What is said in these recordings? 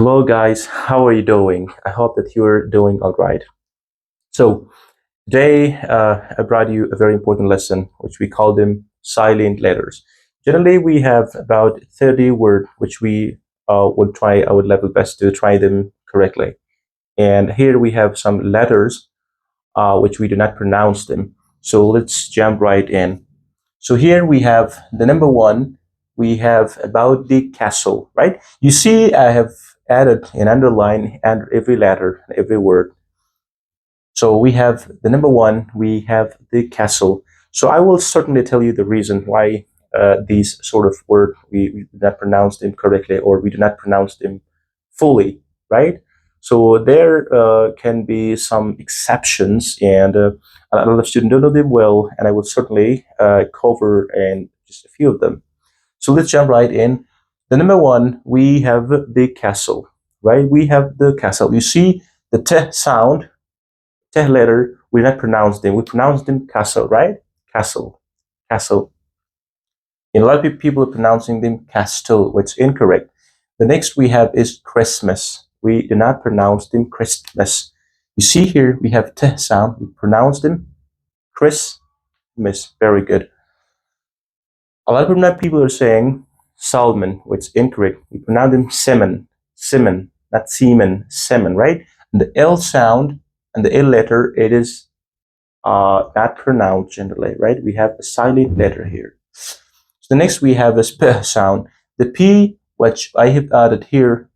Hello, guys. How are you doing? I hope that you're doing all right. So, today I brought you a very important lesson, which we call them silent letters. Generally, we have about 30 words, which we would try our level best to try them correctly. And here we have some letters, which we do not pronounce them. So, let's jump right in. So, here we have the number one, we have about the castle, right? You see, I have added an underline under every letter, every word. So we have the number one, we have the castle. So I will certainly tell you the reason why these sort of words we do not pronounce them correctly or we do not pronounce them fully, right? So there can be some exceptions, and a lot of students don't know them well, and I will certainly cover and just a few of them. So let's jump right in. The number one, we have the castle, right? We have the castle. You see the t sound, t letter, we not pronounce them. We pronounce them castle, right? Castle, castle. And a lot of people are pronouncing them castle, which is incorrect. The next we have is Christmas. We do not pronounce them Christmas. You see here, we have t sound. We pronounce them Christmas. Very good. A lot of people are saying Salmon, which is incorrect. We pronounce them Semen, Semen, not semen, Semen, right? And the L sound and the L letter, it is not pronounced generally, right? We have a silent letter here. So the next we have is P sound. The P, which I have added here,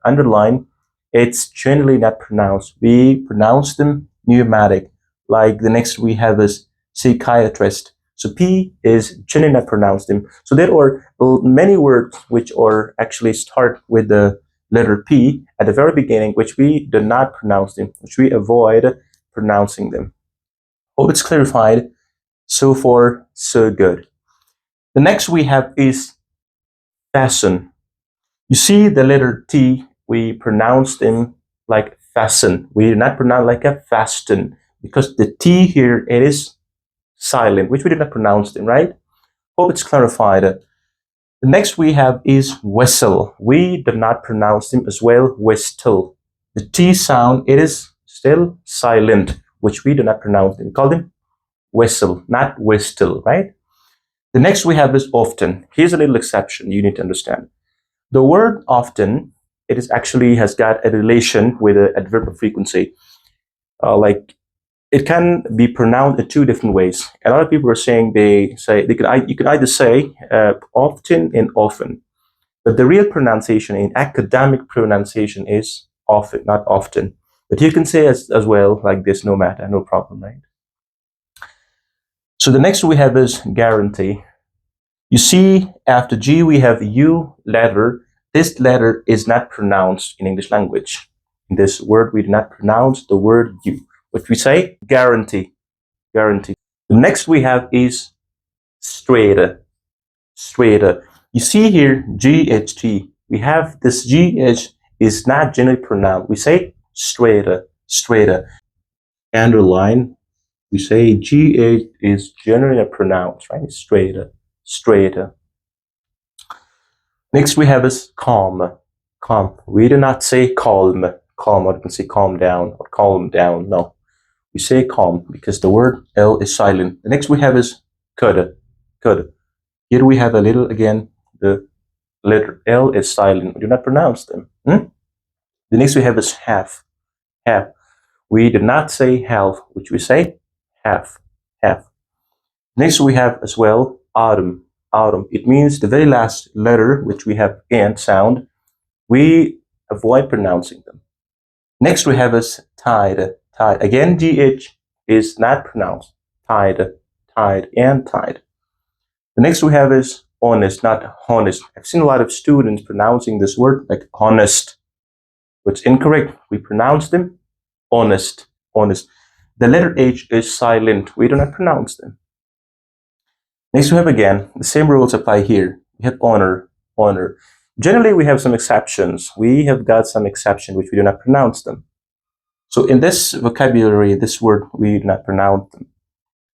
underline, it's generally not pronounced. We pronounce them pneumatic. Like the next we have is psychiatrist. So P is generally not pronounced them. So there are many words which are actually start with the letter P at the very beginning, which we do not pronounce them, which we avoid pronouncing them. Hope it's clarified. So far, so good. The next we have is fasten. You see the letter T, we pronounce them like fasten. We do not pronounce like a fasten because the T here, it is silent, which we did not pronounce them, right? Hope it's clarified. The next we have is whistle. We do not pronounce them as well, whistle. The T sound, it is still silent, which we do not pronounce them. We call them whistle, not whistle, right? The next we have is often. Here's a little exception you need to understand. The word often, it is actually has got a relation with an adverb of frequency. Like it can be pronounced in two different ways. A lot of people are saying you can either say often and often, but the real pronunciation in academic pronunciation is often, not often. But you can say as well like this, no matter, no problem, right? So the next we have is guarantee. You see after G we have U letter. This letter is not pronounced in English language. In this word we do not pronounce the word U. What we say? Guarantee. Guarantee. The next we have is straighter. Straighter. You see here, GHT. We have this GH is not generally pronounced. We say straighter. Straighter. Underline. We say GH is generally pronounced, right? Straighter. Straighter. Next we have is calm. Calm. We do not say calm. Calm, or you can say calm down or calm down. No. We say calm because the word L is silent. The next we have is could. Could. Here we have a little again. The letter L is silent. We do not pronounce them. The next we have is half. Half. We do not say half, which we say half. Half. Next we have as well autumn. Autumn. It means the very last letter, which we have and sound. We avoid pronouncing them. Next we have is tide. Tide. Again, GH is not pronounced. Tide, tide, and tide. The next we have is honest, not honest. I've seen a lot of students pronouncing this word like honest, which is incorrect. We pronounce them honest, honest. The letter H is silent. We do not pronounce them. Next we have again, the same rules apply here. We have honor, honor. Generally, we have some exceptions. We have got some exception which we do not pronounce them. So in this vocabulary, this word, we do not pronounce them.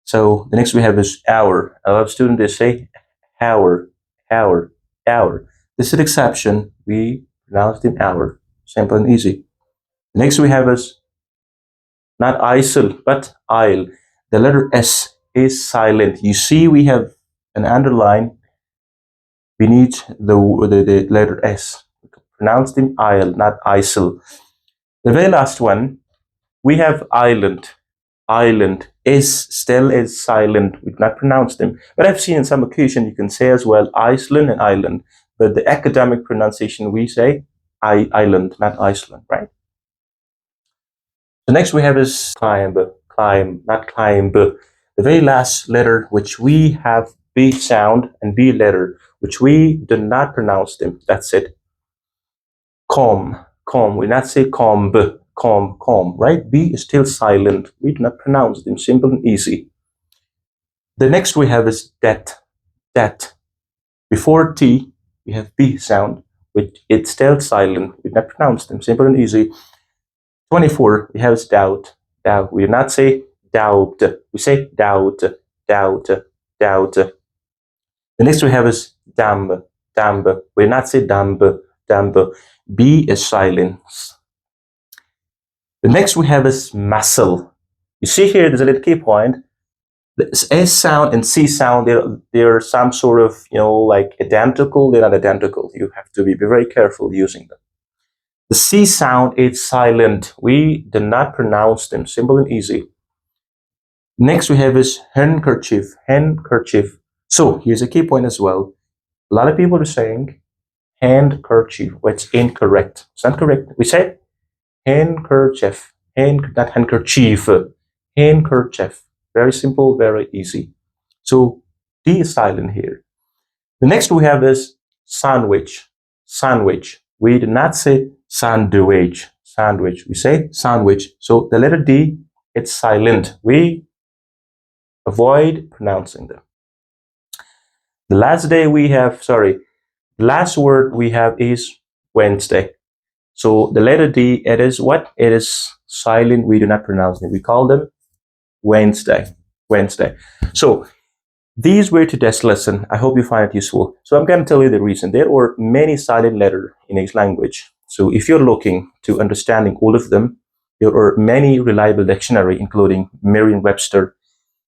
So the next we have is hour. A lot of students, they say hour, hour, hour. This is an exception. We pronounce them hour. Simple and easy. Next we have is not isle, but isle. The letter S is silent. You see we have an underline beneath the letter S. Pronounce them isle, not isle. The very last one, we have island. Island is still is silent. We do not pronounce them. But I've seen in some occasion you can say as well Iceland and island. But the academic pronunciation we say island, not Iceland, right? The next we have is climb, not climb. The very last letter which we have B sound and B letter, which we do not pronounce them. That's it. Com. We not say comb, right? B is still silent. We do not pronounce them. Simple and easy. The next we have is that. Before T, we have B sound, which it's still silent. We do not pronounce them. Simple and easy. 24, we have is doubt. We do not say doubt. We say doubt. The next we have is damb. We do not say damb. B is silence. The next we have is muscle. You see here, there's a little key point. The S sound and C sound, they're some sort of, like identical. They're not identical. You have to be very careful using them. The C sound is silent. We do not pronounce them. Simple and easy. Next we have is handkerchief. So here's a key point as well. A lot of people are saying handkerchief, which is incorrect. It's not correct. We say handkerchief, not handkerchief, handkerchief. Very simple, very easy. So D is silent here. The next we have is sandwich. We do not say sandwich. We say sandwich. So the letter D, it's silent. We avoid pronouncing them. The last word we have is Wednesday. So the letter D, it is what? It is silent. We do not pronounce it. We call them Wednesday. So these were today's lesson. I hope you find it useful. So I'm going to tell you the reason. There are many silent letters in English language. So if you're looking to understanding all of them, there are many reliable dictionary, including Merriam-Webster.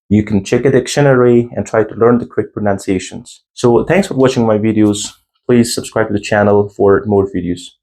You can check a dictionary and try to learn the correct pronunciations. So thanks for watching my videos. Please subscribe to the channel for more videos.